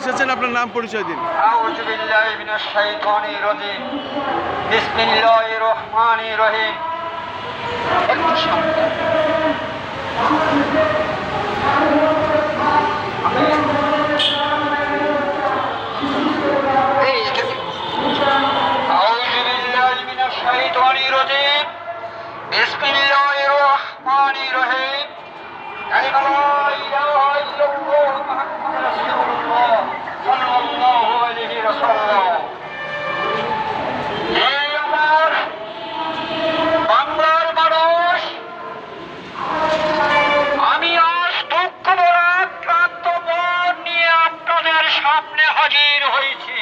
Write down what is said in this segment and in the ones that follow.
এসেছেন, আপনার নাম পরিচয় দিন। আউযু বিল্লাহি মিনাশ শাইতানির রাজিম। বিসমিল্লাহির রহমানির রহিম। একটু শান্ত। আউযু বিল্লাহি মিনাশ শাইতানির রাজিম। বিসমিল্লাহির রহমানির রহিম। কালিমা লা ইলাহা ইল্লাল্লাহ মুহাম্মাদুর রাসূলুল্লাহ সাল্লাল্লাহু আলাইহি ওয়াসাল্লাম। এই আমার বাংলার মানুষ, আমি আজ দুঃখ ভরা ক্লান্ত মন নিয়ে আপনাদের সামনে হাজির হয়েছি।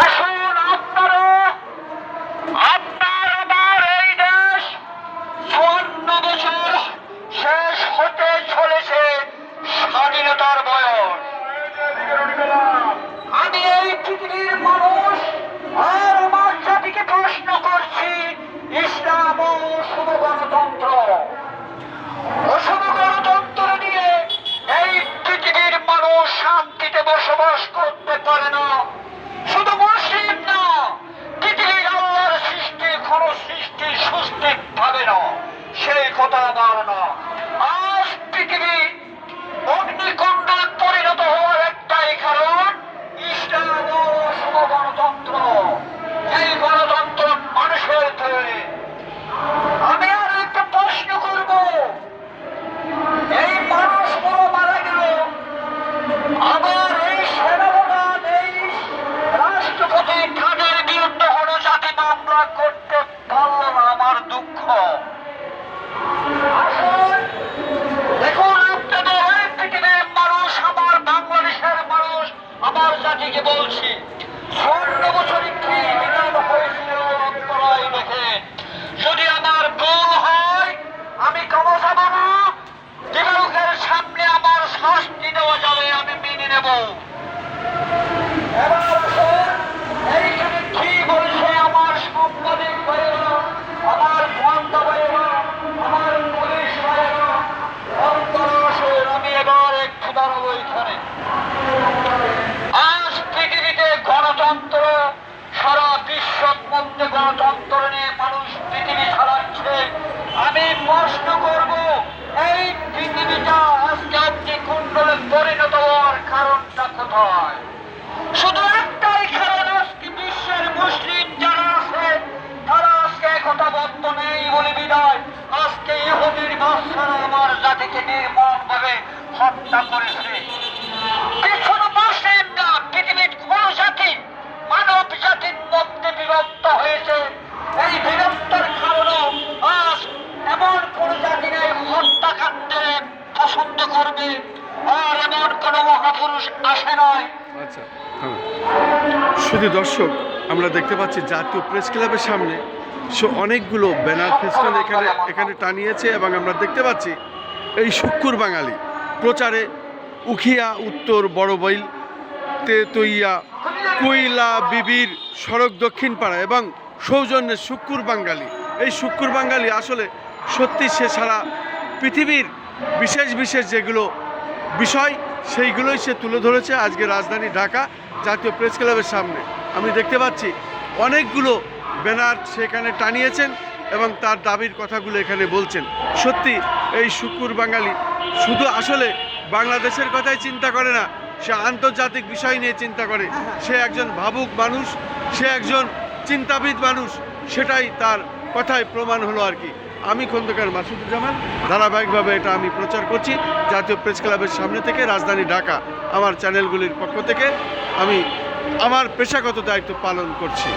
আসুন আপনারা আপনার আমার এই দেশ 54 বছর শেষ হতে চলেছে স্বাধীনতার বয়স। আমি এই পৃথিবীর মানুষ আর আমার জাতিকে প্রশ্ন করছি, ইসলাম ও শুভ গণতন্ত্র, অশুভ গণতন্ত্র নিয়ে এই পৃথিবীর মানুষ শান্তিতে বসবাস করতে পারে না। শুধু মুসলিম না, পৃথিবীর আল্লাহর সৃষ্টি কোন সৃষ্টি সুস্থির ভাবে না, সেই কথা আমার না। আজ পৃথিবী অগ্নিকুণ্ডে পরিণত হওয়ার একটাই কারণ, ইসলাম ও শুভ গণতন্ত্র। এই গণতন্ত্র মানুষের তৈরি। আমি আর একটা প্রশ্ন করব, এই মানুষগুলো মারা গেল, আবার এই সেনাপ্রধান এই রাষ্ট্রপতি তাদের বিরুদ্ধে হলো জাতি মামলা করতে পারল না। আমার দুঃখ। আসুন দেখুন, আপনাদের এই পৃথিবীর মানুষ, আমার বাংলাদেশের মানুষ, আমার জাতিকে বলছি, 54 বছরে কি বিধান হয়েছিল আপনারাই দেখেন। যদি আমার ভুল হয় আমি ক্ষমা চাব না, দিবালোকের সামনে আমার শাস্তি দেওয়া যাবে, আমি মেনে নেব। এবার আসুন, এইখানে কি বলছে আমার সাংবাদিক ভাইয়েরা, আমার বন্ধু ভাইয়েরা, আমার পুলিশ ভাইয়েরা, আপনারা আসুন, আমি এবার একটু দাঁড়াবো এখানে। আজ পৃথিবীতে গণতন্ত্র, সারা বিশ্বর মধ্যে গণতন্ত্র নিয়ে মানুষ পৃথিবী চালাচ্ছে। আমি প্রশ্ন করব, এই পৃথিবীটা আজকে অগ্নিকুণ্ডলে পরিণত হওয়ার কারণটা কোথায়? শুধু একটাই কারণ, আজকে বিশ্বের মুসলিম যারা আছে তারা আজকে একতাবদ্ধ নেই বলে বিদায় আজকে ইহুদির বাদশারা আমার জাতিকে নির্মমভাবে হত্যা করেছে। কিছু মুসলিম না, পৃথিবীর কোন জাতি মানব জাতির মধ্যে বিভক্ত হয়েছে। এই বিভক্তর কারণে আজ এমন কোন জাতি নেই হত্যাকাণ্ডে পছন্দ করবে, আর এমন কোন মহাপুরুষ আসে নয়। আচ্ছা, শুধু দর্শক, আমরা দেখতে পাচ্ছি জাতীয় প্রেস ক্লাবের সামনে অনেকগুলো ব্যানার ফেস্টুন এখানে টানিয়েছে, এবং আমরা দেখতে পাচ্ছি এই শুক্কুর বাঙালি প্রচারে উখিয়া, উত্তর বড়বইল, তেতইয়া, কুইলা, বিবির সড়ক দক্ষিণ পাড়া এবং সৌজন্যে শুক্কুর বাঙালি। এই শুক্কুর বাঙালি আসলে সত্যি সে সারা পৃথিবীর বিশেষ বিশেষ যেগুলো বিষয় সেইগুলোই সে তুলে ধরেছে আজকে রাজধানী ঢাকা জাতীয় প্রেস ক্লাবের সামনে। আমি দেখতে পাচ্ছি অনেকগুলো ব্যানার সেখানে টানিয়েছেন এবং তার দাবির কথাগুলো এখানে বলছেন। সত্যি এই শুক্কুর বাঙালি শুধু আসলে বাংলাদেশের কথাই চিন্তা করে না, সে আন্তর্জাতিক বিষয় নিয়ে চিন্তা করে। সে একজন ভাবুক মানুষ, সে একজন চিন্তাবিদ মানুষ, সেটাই তার কথায় প্রমাণ হলো আর কি। আমি খন্দকার মাসুদুজ্জামান, ধারাবাহিকভাবে এটা আমি প্রচার করছি জাতীয় প্রেস ক্লাবের সামনে থেকে, রাজধানী ঢাকা। আমার চ্যানেলগুলির পক্ষ থেকে আমি আমার পেশাগত দায়িত্ব পালন করছি।